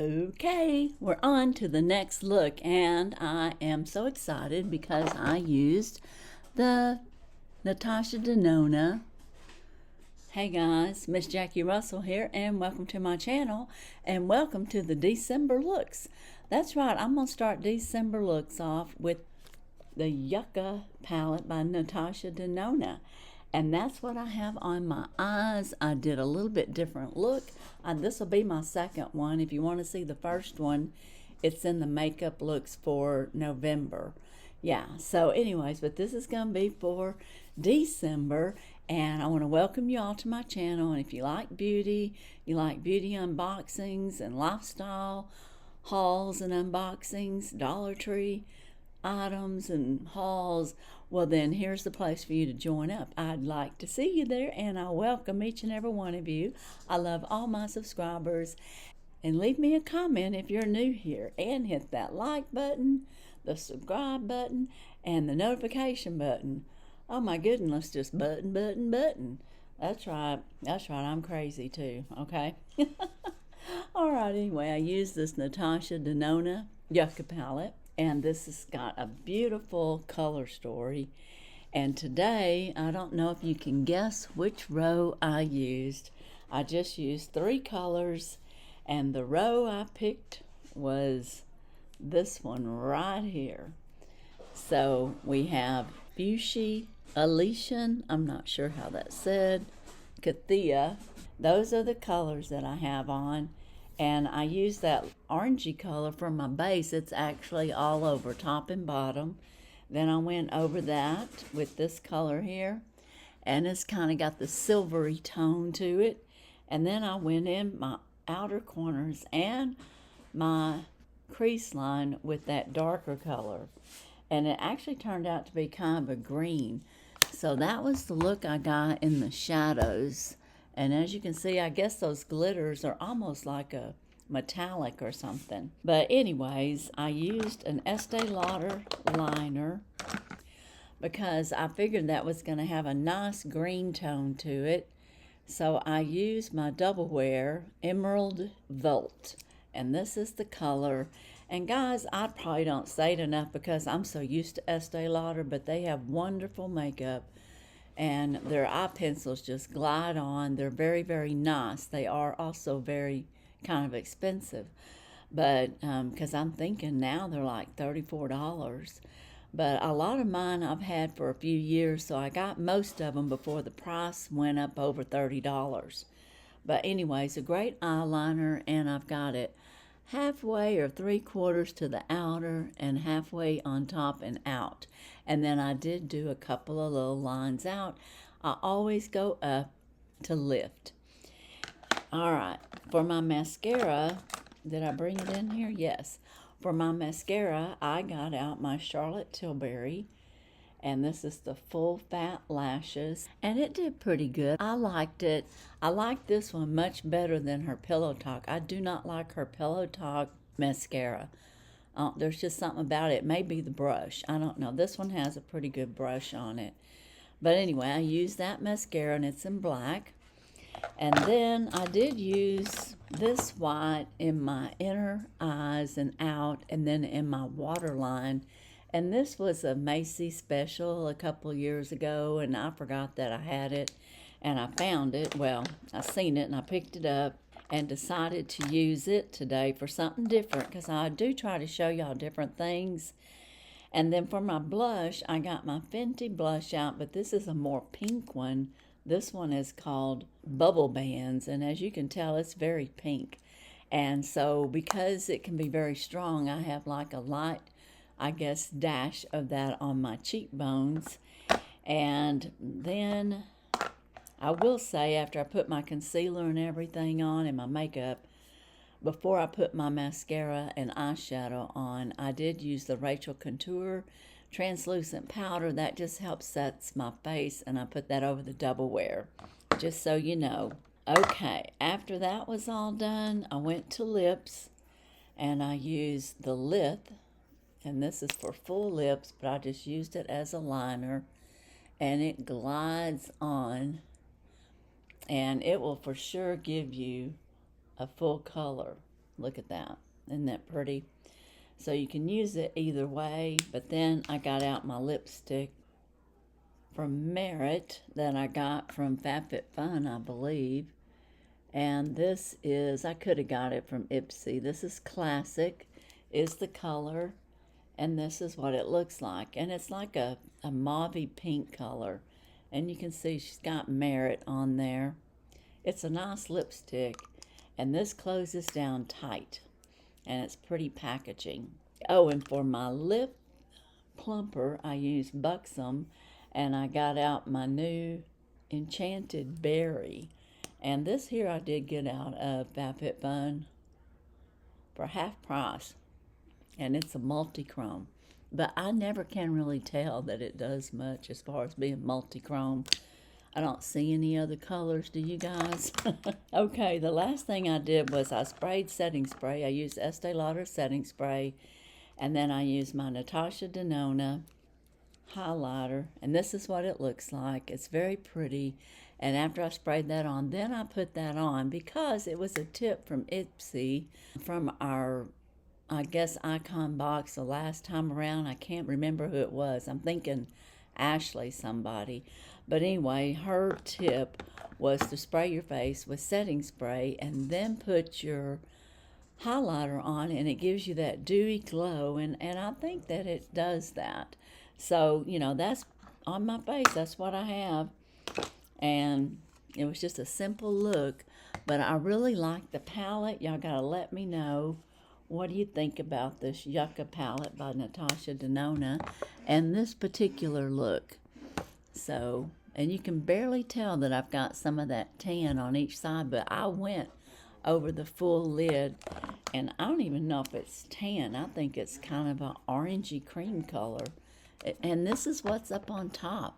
Okay, we're on to the next look, and I am so excited because I used the Natasha Denona. Hey guys, Miss Jackie Russell here, and welcome to my channel, and welcome to the December looks. That's right, I'm going to start December looks off with the Yucca palette by Natasha Denona. And that's what I have on my eyes. I did a little bit different look. This will be my second one. If you want to see the first one, it's in the makeup looks for November. Yeah, so anyways, but this is going to be for December. And I want to welcome you all to my channel. And if you like beauty, you like beauty unboxings and lifestyle hauls and unboxings, Dollar Tree items and hauls, well then here's the place for you to join up. I'd like to see you there, and I welcome each and every one of you. I love all my subscribers, and leave me a comment if you're new here, and hit that like button, the subscribe button, and the notification button. Oh my goodness, just button. That's right, I'm crazy too. Okay. All right, anyway, I use this Natasha Denona Yucca palette. And this has got a beautiful color story. And today, I don't know if you can guess which row I used. I just used 3 colors, and the row I picked was this one right here. So we have Fuchsia, Elysian, I'm not sure how that's said, Cathia. Those are the colors that I have on. And I use that orangey color for my base. It's actually all over, top and bottom. Then I went over that with this color here, and it's kind of got the silvery tone to it. And then I went in my outer corners and my crease line with that darker color. And it actually turned out to be kind of a green. So that was the look I got in the shadows. And as you can see, I guess those glitters are almost like a metallic or something. But anyways, I used an Estee Lauder liner because I figured that was going to have a nice green tone to it. So I used my Double Wear Emerald Volt. And this is the color. And guys, I probably don't say it enough because I'm so used to Estee Lauder, but they have wonderful makeup. And their eye pencils just glide on. They're very, very nice. They are also very kind of expensive, but because I'm thinking now they're like $34. But a lot of mine I've had for a few years, so I got most of them before the price went up over $30. But anyways, a great eyeliner, and I've got it halfway or 3/4 to the outer and halfway on top and out. And then I did do a couple of little lines out. I always go up to lift. All right, for my mascara, did I bring it in here? Yes. For my mascara, I got out my Charlotte Tilbury, and this is the Full Fat Lashes, and it did pretty good. I liked it. I like this one much better than her Pillow Talk. I do not like her Pillow Talk mascara. There's just something about it. Maybe the brush. I don't know. This one has a pretty good brush on it. But anyway, I used that mascara, and it's in black. And then I did use this white in my inner eyes and out, and then in my waterline. And this was a Macy's special a couple years ago, and I forgot that I had it. And I found it. Well, I seen it, and I picked it up and decided to use it today for something different, because I do try to show y'all different things. And then for my blush, I got my Fenty blush out, but this is a more pink one. This one is called Bubble Bands, and as you can tell, it's very pink. And so because it can be very strong, I have like a light, I guess, dash of that on my cheekbones. And then I will say, after I put my concealer and everything on and my makeup, before I put my mascara and eyeshadow on, I did use the Rachel Contour translucent powder. That just helps sets my face, and I put that over the Double Wear, just so you know. Okay, after that was all done, I went to lips, and I used the Lith, and this is for full lips, but I just used it as a liner, and it glides on, and it will for sure give you a full color. Look at that. Isn't that pretty? So you can use it either way, but then I got out my lipstick from Merit that I got from FabFitFun, I believe. And this is, I could have got it from Ipsy. This is Classic, is the color. And this is what it looks like. And it's like a mauvey pink color. And you can see she's got Merit on there. It's a nice lipstick. And this closes down tight. And it's pretty packaging. Oh, and for my lip plumper, I used Buxom. And I got out my new Enchanted Berry. And this here I did get out of FabFitFun for half price. And it's a multi-chrome. But I never can really tell that it does much as far as being multi-chrome. I don't see any other colors, do you guys? Okay, the last thing I did was I sprayed setting spray. I used Estee Lauder setting spray. And then I used my Natasha Denona highlighter. And this is what it looks like. It's very pretty. And after I sprayed that on, then I put that on because it was a tip from Ipsy from our, I guess, icon box the last time around. I can't remember who it was. I'm thinking Ashley somebody. But anyway, her tip was to spray your face with setting spray and then put your highlighter on, and it gives you that dewy glow. And I think that it does that. So, you know, that's on my face. That's what I have. And it was just a simple look. But I really like the palette. Y'all got to let me know. What do you think about this Yucca palette by Natasha Denona and this particular look? So, and you can barely tell that I've got some of that tan on each side, but I went over the full lid, and I don't even know if it's tan. I think it's kind of an orangey cream color. And this is what's up on top.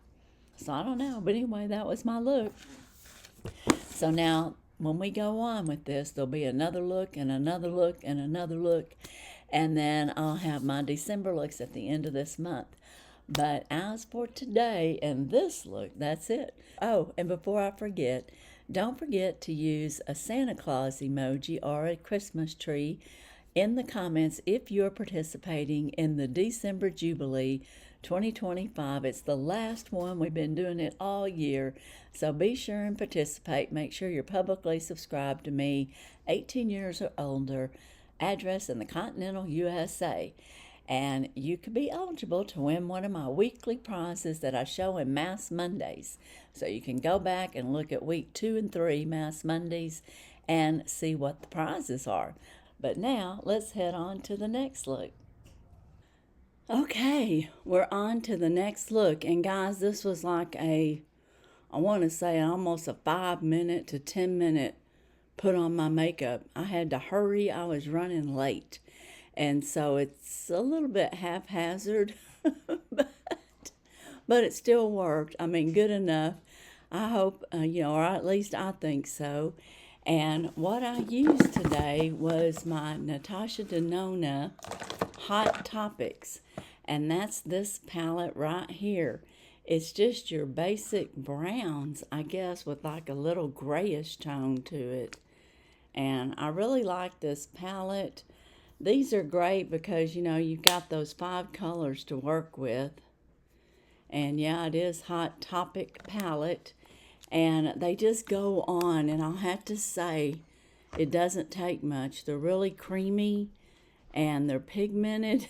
So I don't know, but anyway, that was my look. So now, when we go on with this, there'll be another look and another look and another look. And then I'll have my December looks at the end of this month. But as for today and this look, that's it. Oh, and before I forget, don't forget to use a Santa Claus emoji or a Christmas tree in the comments if you're participating in the December Jubilee 2025. It's the last one. We've been doing it all year. So be sure and participate. Make sure you're publicly subscribed to me, 18 years or older, address in the continental USA. And you could be eligible to win one of my weekly prizes that I show in Mass Mondays. So you can go back and look at week 2 and 3, Mass Mondays, and see what the prizes are. But now, let's head on to the next look. Okay, we're on to the next look. And guys, this was like I want to say almost a 5-minute to 10-minute put on my makeup. I had to hurry. I was running late. And so it's a little bit haphazard, but it still worked. I mean, good enough. I hope, or at least I think so. And what I used today was my Natasha Denona Hot Topics. And that's this palette right here. It's just your basic browns, I guess, with like a little grayish tone to it. And I really like this palette. These are great because, you've got those 5 colors to work with. And yeah, it is Hot Topic palette. And they just go on. And I'll have to say, it doesn't take much. They're really creamy and they're pigmented.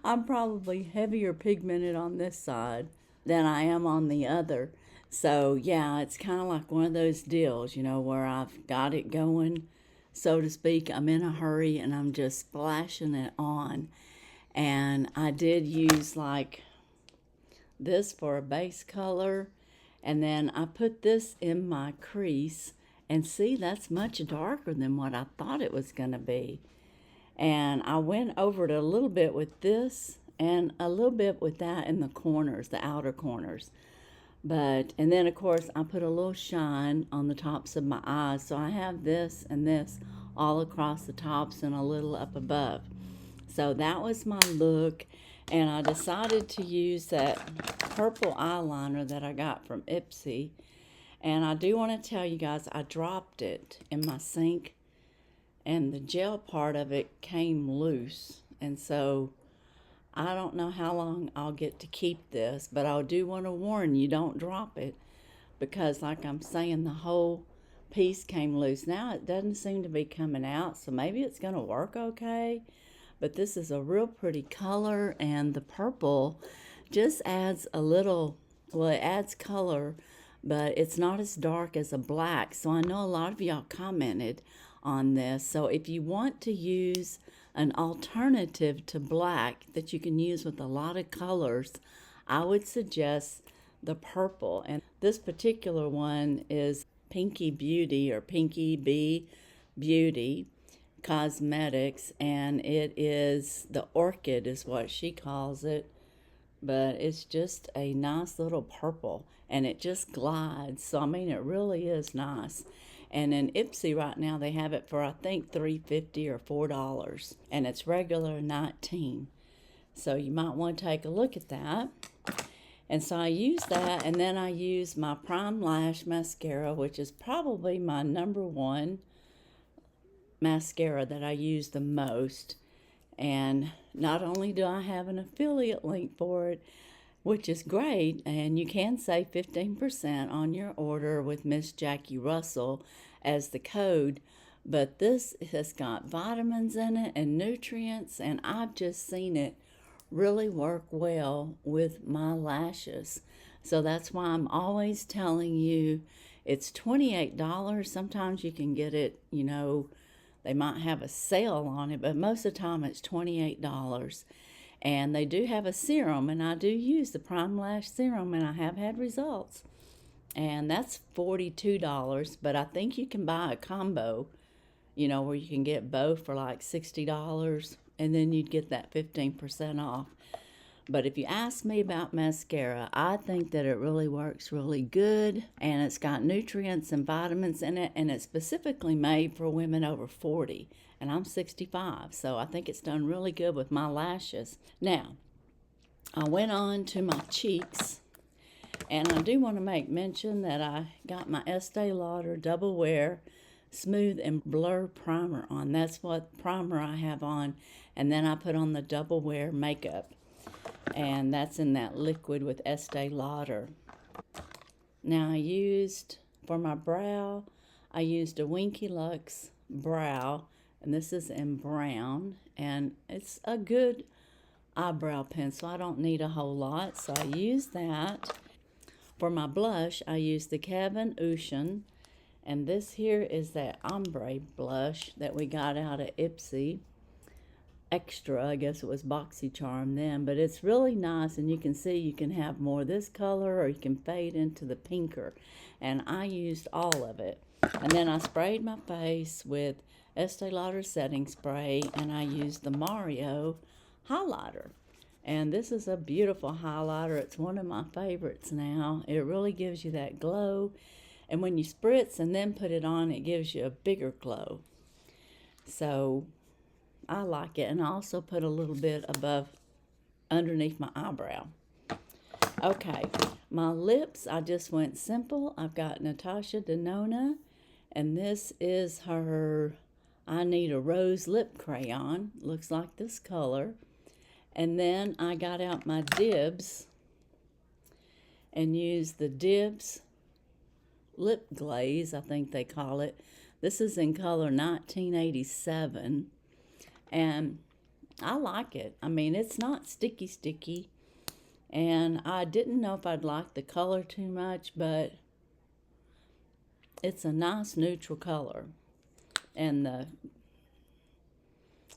I'm probably heavier pigmented on this side than I am on the other. So yeah, it's kind of like one of those deals, where I've got it going, so to speak. I'm in a hurry and I'm just splashing it on. And I did use like this for a base color. And then I put this in my crease. And see, that's much darker than what I thought it was going to be. And I went over it a little bit with this and a little bit with that in the corners, the outer corners. And then, of course, I put a little shine on the tops of my eyes. So I have this and this all across the tops and a little up above. So that was my look. And I decided to use that purple eyeliner that I got from Ipsy. And I do want to tell you guys, I dropped it in my sink. and the gel part of it came loose. And so I don't know how long I'll get to keep this, but I do want to warn you, don't drop it, because like I'm saying, the whole piece came loose. Now it doesn't seem to be coming out, so maybe it's going to work okay. But this is a real pretty color, and the purple just adds a little, well, it adds color, but it's not as dark as a black. So I know a lot of y'all commented on this. So if you want to use an alternative to black that you can use with a lot of colors, I would suggest the purple. And this particular one is Pinky Beauty, or Pinky B Beauty Cosmetics, and it is the orchid is what she calls it, but it's just a nice little purple, and it just glides. So I mean, it really is nice. And in Ipsy right now they have it for I think $3.50 or $4, and it's regular $19. So you might want to take a look at that. And so I use that, and then I use my Prime Lash mascara, which is probably my #1 mascara that I use the most. And not only do I have an affiliate link for it, which is great, and you can save 15% on your order with Miss Jackie Russell as the code, but this has got vitamins in it and nutrients, and I've just seen it really work well with my lashes. So that's why I'm always telling you it's $28. Sometimes you can get it, you know, they might have a sale on it, but most of the time it's $28. And they do have a serum, and I do use the Prime Lash Serum, and I have had results. And that's $42, but I think you can buy a combo, you know, where you can get both for like $60, and then you'd get that 15% off. But if you ask me about mascara, I think that it really works really good, and it's got nutrients and vitamins in it, and it's specifically made for women over 40, and I'm 65, so I think it's done really good with my lashes. Now, I went on to my cheeks, and I do want to make mention that I got my Estee Lauder Double Wear Smooth and Blur Primer on. That's what primer I have on, and then I put on the Double Wear makeup. And that's in that liquid with Estee Lauder. Now I used, for my brow, I used a Winky Lux brow, and this is in brown, and it's a good eyebrow pencil. I don't need a whole lot, so I used that. For my blush, I used the Kevin Ocean, and this here is that ombre blush that we got out of Ipsy. Extra, I guess it was BoxyCharm then, but it's really nice, and you can see you can have more of this color, or you can fade into the pinker, and I used all of it. And then I sprayed my face with Estee Lauder setting spray, and I used the Mario highlighter, and this is a beautiful highlighter. It's one of my favorites now. It really gives you that glow, and when you spritz and then put it on, it gives you a bigger glow. So I like it, and I also put a little bit underneath my eyebrow. Okay, my lips, I just went simple. I've got Natasha Denona, and this is her I Need a Rose Lip Crayon. Looks like this color. And then I got out my Dibs and used the Dibs Lip Glaze, I think they call it. This is in color 1987. And I like it. I mean, it's not sticky, and I didn't know if I'd like the color too much, but it's a nice neutral color, and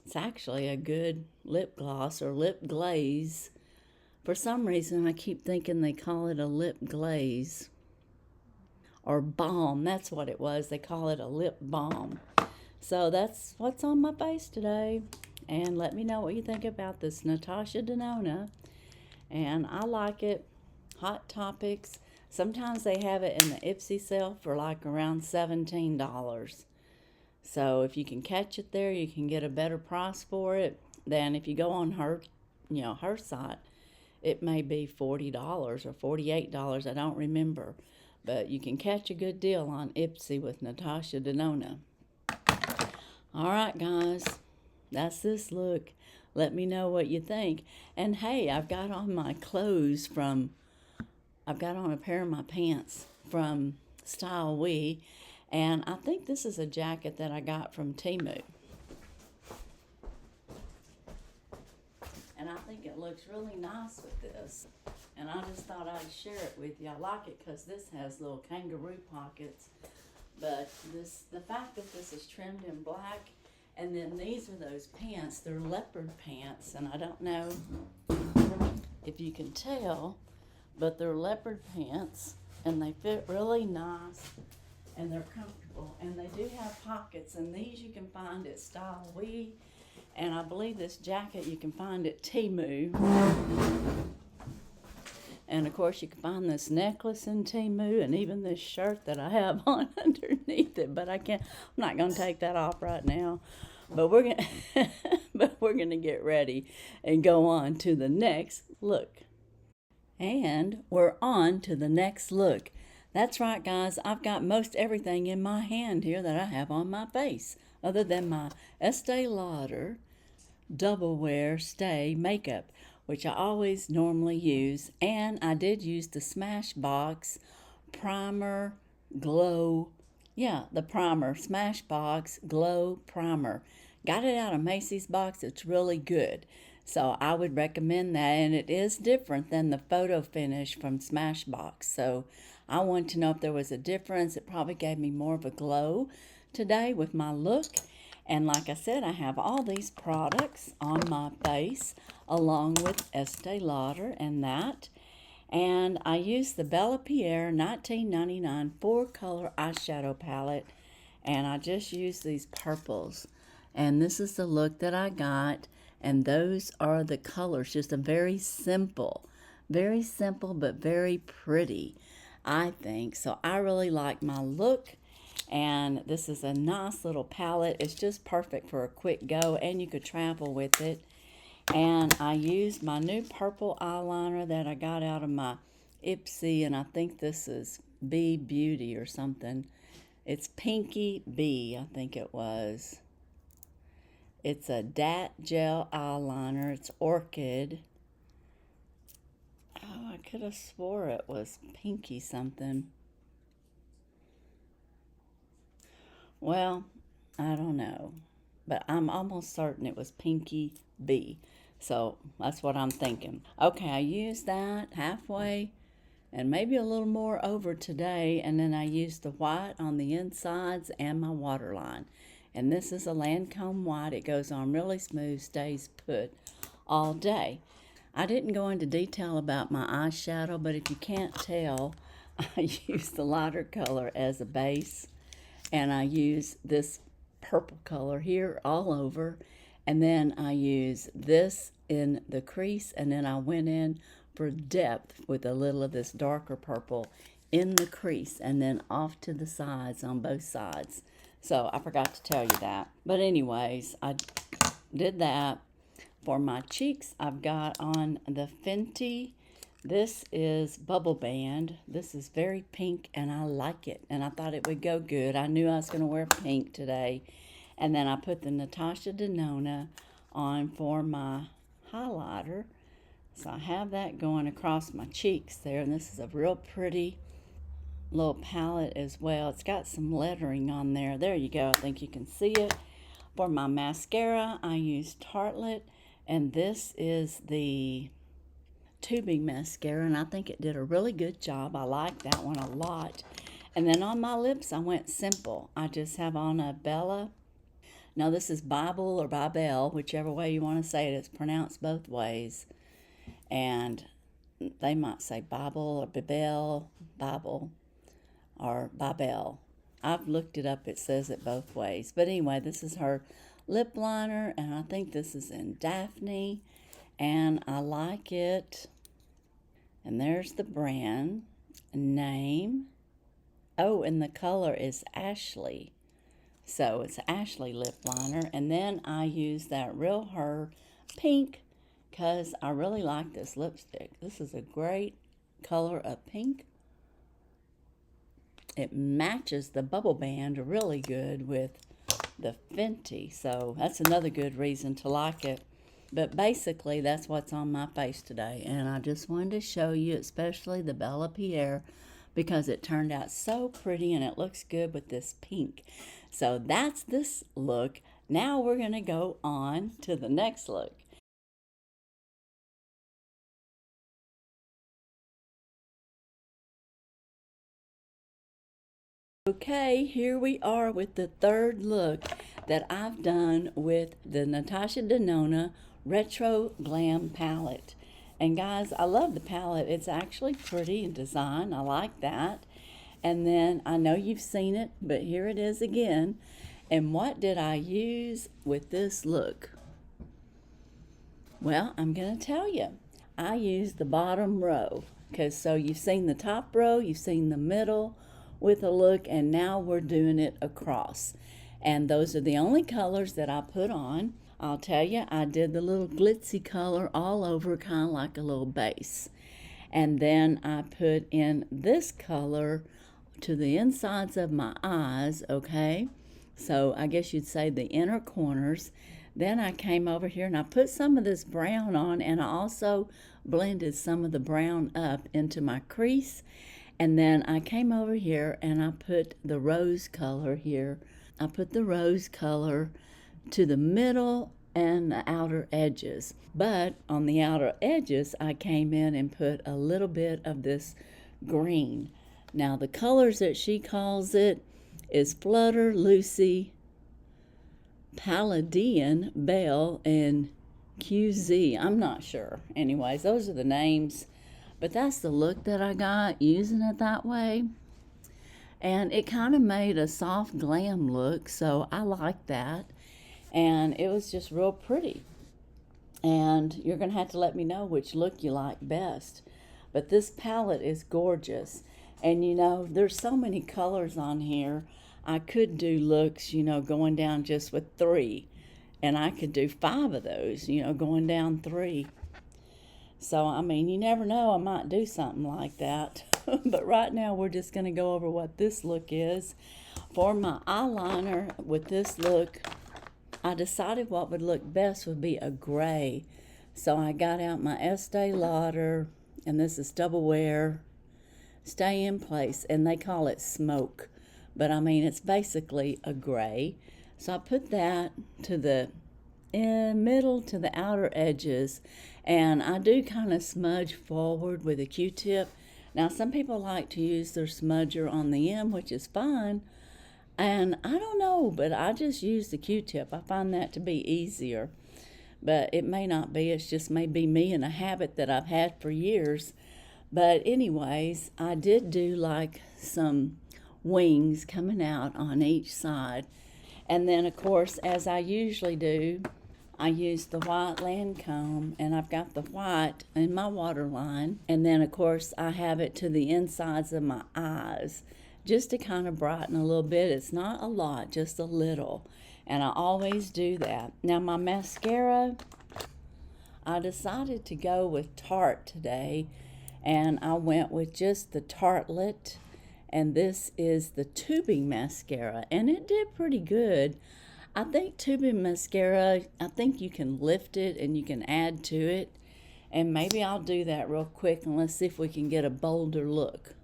it's actually a good lip gloss or lip glaze. For some reason, I keep thinking they call it a lip glaze or balm. That's what it was. They call it a lip balm. So that's what's on my face today. And let me know what you think about this Natasha Denona. And I like it. Hot Topics. Sometimes they have it in the Ipsy sale for like around $17. So if you can catch it there, you can get a better price for it than if you go on her, her site. It may be $40 or $48. I don't remember. But you can catch a good deal on Ipsy with Natasha Denona. All right, guys, that's this look. Let me know what you think. And hey, I've got on my clothes from, I've got on a pair of my pants from State Hwy, and I think this is a jacket that I got from Temu. And I think it looks really nice with this. And I just thought I'd share it with you. I like it because this has little kangaroo pockets. But the fact that this is trimmed in black, and then these are those pants. They're leopard pants, and I don't know if you can tell, but they're leopard pants, and they fit really nice, and they're comfortable. And they do have pockets, and these you can find at State Hwy. And I believe this jacket you can find at Temu. And of course you can find this necklace in Temu, and even this shirt that I have on underneath it. But I'm not gonna take that off right now. But we're gonna get ready and go on to the next look. And we're on to the next look. That's right, guys. I've got most everything in my hand here that I have on my face, other than my Estee Lauder Double Wear Stay makeup, which I always normally use. And I did use the Smashbox Primer Glow. Yeah, the primer, Smashbox Glow Primer. Got it out of Macy's box. It's really good. So I would recommend that. And it is different than the photo finish from Smashbox. So I wanted to know if there was a difference. It probably gave me more of a glow today with my look. And like I said, I have all these products on my face along with Estee Lauder and that. And I used the Bellapierre 1999 4-color eyeshadow palette. And I just used these purples. And this is the look that I got. And those are the colors. Just a very simple but very pretty, I think. So I really like my look. And this is a nice little palette. It's just perfect for a quick go, and you could travel with it. And I used my new purple eyeliner that I got out of my Ipsy, and I think this is Bee Beauty or something. It's Pinky Bee, I think it was. It's a DAT gel eyeliner. It's Orchid. Oh, I could have swore it was Pinky something. Well, I don't know, but I'm almost certain it was Pinky Bee. So that's what I'm thinking. Okay, I used that halfway and maybe a little more over today, and then I used the white on the insides and my waterline. And this is a Lancome white. It goes on really smooth, stays put all day. I didn't go into detail about my eyeshadow, but if you can't tell, I used the lighter color as a base. And I use this purple color here all over. And then I use this in the crease. And then I went in for depth with a little of this darker purple in the crease. And then off to the sides on both sides. So I forgot to tell you that. But anyways, I did that. For my cheeks, I've got on the Fenty. This is Bubble Band. This is very pink, and I like it. And I thought it would go good. I knew I was going to wear pink today. And then I put the Natasha Denona on for my highlighter. So I have that going across my cheeks there. And this is a real pretty little palette as well. It's got some lettering on there. There you go. I think you can see it. For my mascara, I use Tartelette. And this is the tubing mascara, and I think it did a really good job. I like that one a lot. And then on my lips, I went simple. I just have on a Bella. Now this is Bible or Bibel, whichever way you want to say it. It's pronounced both ways. And they might say Bible or Bibel, Bible or Bibel. I've looked it up. It says it both ways. But anyway, this is her lip liner, and I think this is in Daphne. And I like it. And there's the brand name. Oh, and the color is Ashley. So it's Ashley lip liner. And then I use that Real Her pink because I really like this lipstick. This is a great color of pink. It matches the Bubble Band really good with the Fenty. So that's another good reason to like it. But basically, that's what's on my face today. And I just wanted to show you, especially the Bellapierre, because it turned out so pretty and it looks good with this pink. So that's this look. Now we're going to go on to the next look. Okay, here we are with the third look that I've done with the Natasha Denona Retro Glam palette. And guys, I love the palette. It's actually pretty in design. I like that. And then I know you've seen it, but here it is again. And what did I use with this look? Well, I'm going to tell you. I used the bottom row. Because so you've seen the top row, you've seen the middle with a look, and now we're doing it across. And those are the only colors that I put on. I'll tell you, I did the little glitzy color all over, kind of like a little base. And then I put in this color to the insides of my eyes, okay? So I guess you'd say the inner corners. Then I came over here and I put some of this brown on, and I also blended some of the brown up into my crease. And then I came over here and I put the rose color here. I put the rose color to the middle and the outer edges. But on the outer edges, I came in and put a little bit of this green. Now the colors that she calls it is Flutter, Lucy, Palladian, Belle, and QZ. I'm not sure. Anyways, those are the names. But that's the look that I got using it that way. And it kind of made a soft glam look, so I like that. And it was just real pretty. And you're going to have to let me know which look you like best. But this palette is gorgeous. And you know, there's so many colors on here. I could do looks, you know, going down just with 3. And I could do 5 of those, you know, going down 3. So, I mean, you never know, I might do something like that. But right now, we're just going to go over what this look is. For my eyeliner with this look, I decided what would look best would be a gray. So, I got out my Estee Lauder, and this is Double Wear Stay in Place, and they call it Smoke. But, I mean, it's basically a gray. So, I put that to the middle to the outer edges, and I do kind of smudge forward with a Q-tip. Now some people like to use their smudger on the end, which is fine, and I don't know, but I just use the Q-tip. I find that to be easier, but it may not be. It's just maybe me and a habit that I've had for years. But anyways, I did do like some wings coming out on each side. And then, of course, as I usually do, I use the white Lancome, and I've got the white in my waterline. And then, of course, I have it to the insides of my eyes, just to kind of brighten a little bit. It's not a lot, just a little. And I always do that. Now, my mascara, I decided to go with Tarte today, and I went with just the Tartelette. And this is the tubing mascara, and it did pretty good. I think tubing mascara, I think you can lift it and you can add to it. And maybe I'll do that real quick, and let's see if we can get a bolder look.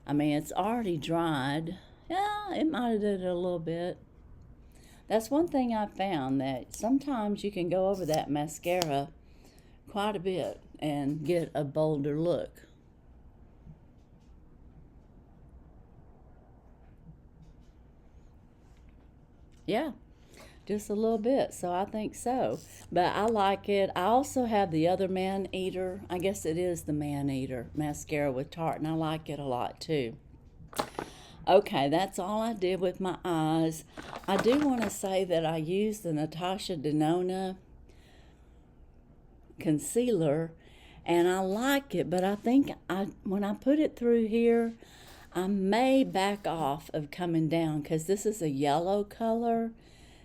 I mean, it's already dried. Yeah, it might have did it a little bit. That's one thing I found, that sometimes you can go over that mascara quite a bit and get a bolder look. Yeah, just a little bit, so I think so. But I like it. I also have the other Man Eater. I guess it is the Man Eater mascara with Tarte, and I like it a lot too. Okay, that's all I did with my eyes. I do want to say that I used the Natasha Denona concealer, and I like it, but I think when I put it through here, I may back off of coming down, because this is a yellow color,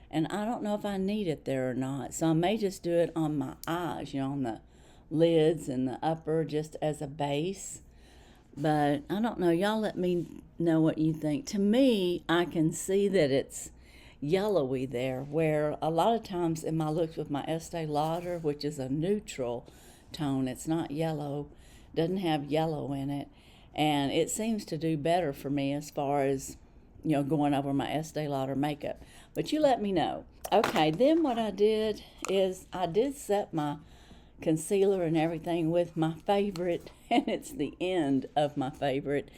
and I don't know if I need it there or not. So I may just do it on my eyes, you know, on the lids and the upper, just as a base. But I don't know. Y'all let me know what you think. To me, I can see that it's yellowy there, where a lot of times in my looks with my Estee Lauder, which is a neutral tone, it's not yellow, doesn't have yellow in it, and it seems to do better for me as far as, you know, going over my Estee Lauder makeup. But you let me know. Okay, then what I did is I did set my concealer and everything with my favorite, and it's the end of my favorite.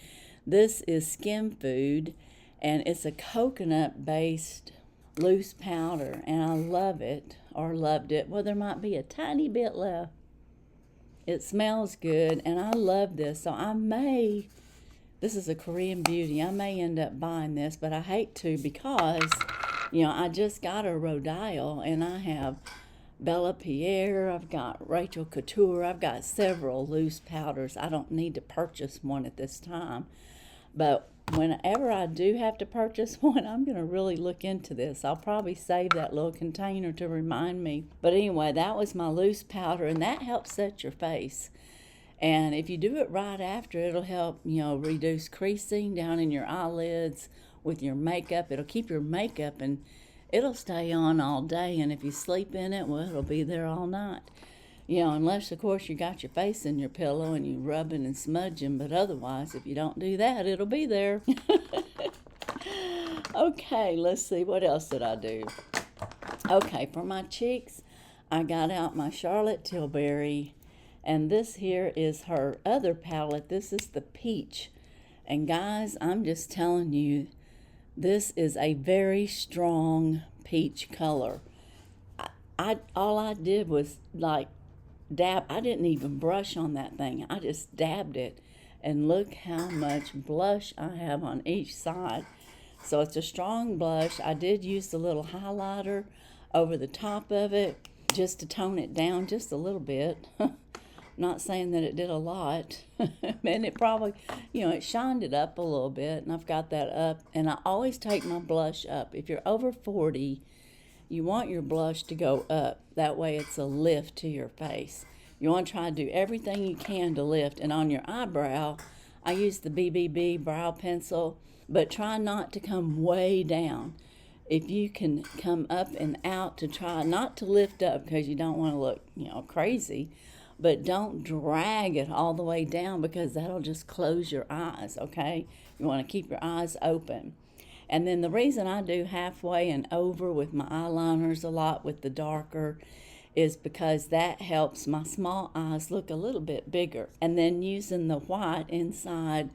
This is Skin Food, and it's a coconut based loose powder, and I love it, or loved it. Well, there might be a tiny bit left. It smells good, and I love this, so this is a Korean beauty. I may end up buying this, but I hate to because, you know, I just got a Rodial, and I have Bellapierre, I've got Rachel Couture, I've got several loose powders. I don't need to purchase one at this time, but whenever I do have to purchase one, I'm going to really look into this. I'll probably save that little container to remind me. But anyway, that was my loose powder, and that helps set your face. And if you do it right after, it'll help, you know, reduce creasing down in your eyelids with your makeup. It'll keep your makeup, and it'll stay on all day. And if you sleep in it, well, it'll be there all night. You know, unless, of course, you got your face in your pillow and you rubbing and smudging. But otherwise, if you don't do that, it'll be there. Okay, let's see. What else did I do? Okay, for my cheeks, I got out my Charlotte Tilbury. And this here is her other palette. This is the Peach. And guys, I'm just telling you, this is a very strong peach color. All I did was like dab. I didn't even brush on that thing. I just dabbed it, and look how much blush I have on each side. So it's a strong blush. I did use the little highlighter over the top of it just to tone it down just a little bit. Not saying that it did a lot. And it probably, you know, it shined it up a little bit, and I've got that up. And I always take my blush up. If you're over 40, you want your blush to go up. That way it's a lift to your face. You want to try to do everything you can to lift. And on your eyebrow, I use the BBB brow pencil, but try not to come way down. If you can come up and out, to try not to lift up, because you don't want to look, you know, crazy. But don't drag it all the way down, because that'll just close your eyes, okay? You want to keep your eyes open. And then the reason I do halfway and over with my eyeliners a lot with the darker is because that helps my small eyes look a little bit bigger. And then using the white inside,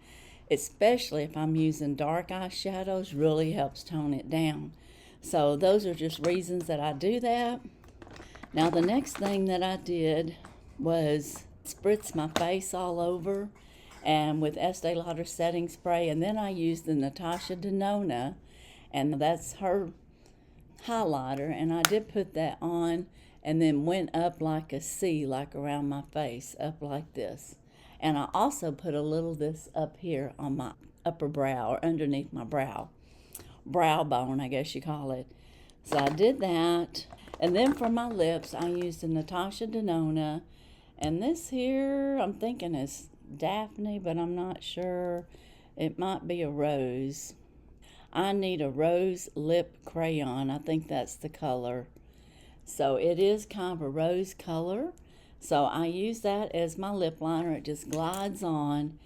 especially if I'm using dark eyeshadows, really helps tone it down. So those are just reasons that I do that. Now the next thing that I did was spritz my face all over, and with Estee Lauder setting spray, and then I used the Natasha Denona, and that's her highlighter, and I did put that on, and then went up like a C, like around my face, up like this. And I also put a little of this up here on my upper brow, or underneath my brow bone, I guess you call it. So I did that, and then for my lips, I used the Natasha Denona. And this here, I'm thinking is Daphne, but I'm not sure. It might be a rose. I need a rose lip crayon. I think that's the color. So it is kind of a rose color. So I use that as my lip liner. It just glides on.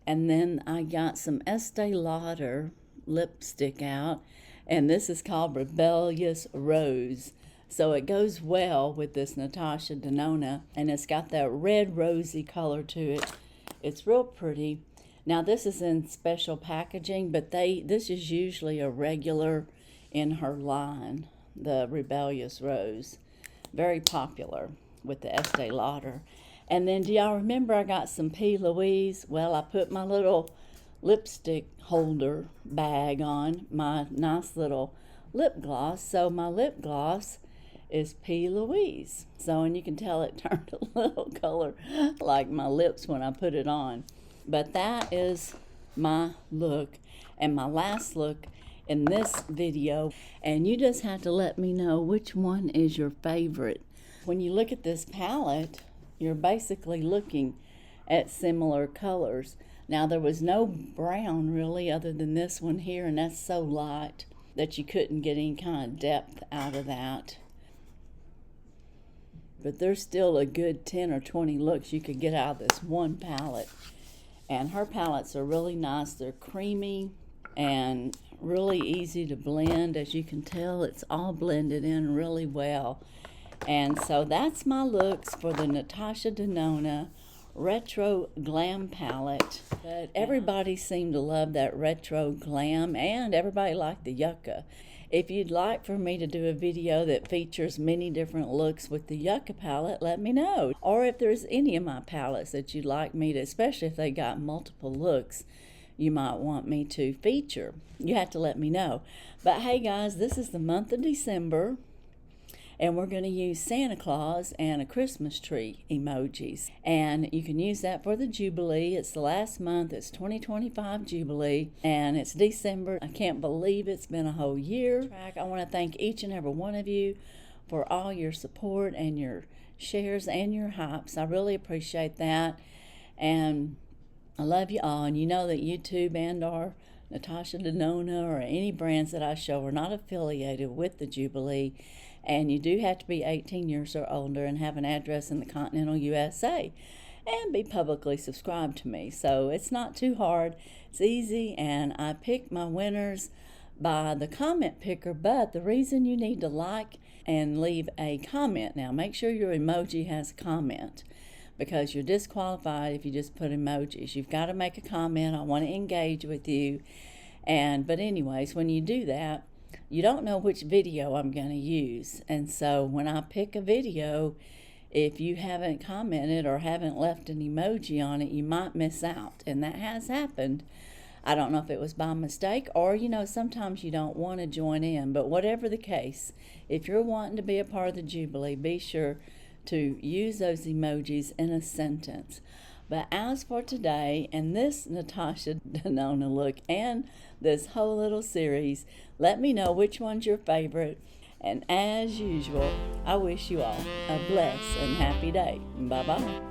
And then I got some Estee Lauder lipstick out. And this is called Rebellious Rose. So it goes well with this Natasha Denona, and it's got that red rosy color to it. It's real pretty. Now this is in special packaging, but this is usually a regular in her line, the Rebellious Rose. Very popular with the Estee Lauder. And then do y'all remember I got some P. Louise? Well, I put my little lipstick holder bag on my nice little lip gloss. So my lip gloss is P. Louise. So, and you can tell it turned a little color like my lips when I put it on. But that is my look, and my last look in this video. And you just have to let me know which one is your favorite. When you look at this palette, you're basically looking at similar colors. Now there was no brown really other than this one here, and that's so light that you couldn't get any kind of depth out of that. But there's still a good 10 or 20 looks you could get out of this one palette. And her palettes are really nice. They're creamy and really easy to blend. As you can tell, it's all blended in really well. And so that's my looks for the Natasha Denona Retro Glam palette. But everybody seemed to love that Retro Glam, and everybody liked the Yucca. If you'd like for me to do a video that features many different looks with the Yucca palette, let me know. Or if there's any of my palettes that you'd like me to, especially if they got multiple looks, you might want me to feature. You have to let me know. But hey guys, this is the month of December, and we're going to use Santa Claus and a Christmas tree emojis. And you can use that for the Jubilee. It's the last month. It's 2025 Jubilee, and it's December. I can't believe it's been a whole year. I want to thank each and every one of you for all your support and your shares and your hypes. I really appreciate that. And I love you all. And you know that YouTube and or Natasha Denona or any brands that I show are not affiliated with the Jubilee. And you do have to be 18 years or older and have an address in the continental USA and be publicly subscribed to me. So it's not too hard. It's easy, and I pick my winners by the comment picker. But the reason you need to like and leave a comment, now make sure your emoji has a comment, because you're disqualified if you just put emojis. You've got to make a comment. I want to engage with you. But anyways, when you do that, you don't know which video I'm going to use. And so when I pick a video, if you haven't commented or haven't left an emoji on it, you might miss out. And that has happened. I don't know if it was by mistake or, sometimes you don't want to join in. But whatever the case, if you're wanting to be a part of the Jubilee, be sure to use those emojis in a sentence. But as for today and this Natasha Denona look and this whole little series, let me know which one's your favorite. And as usual, I wish you all a blessed and happy day. Bye-bye.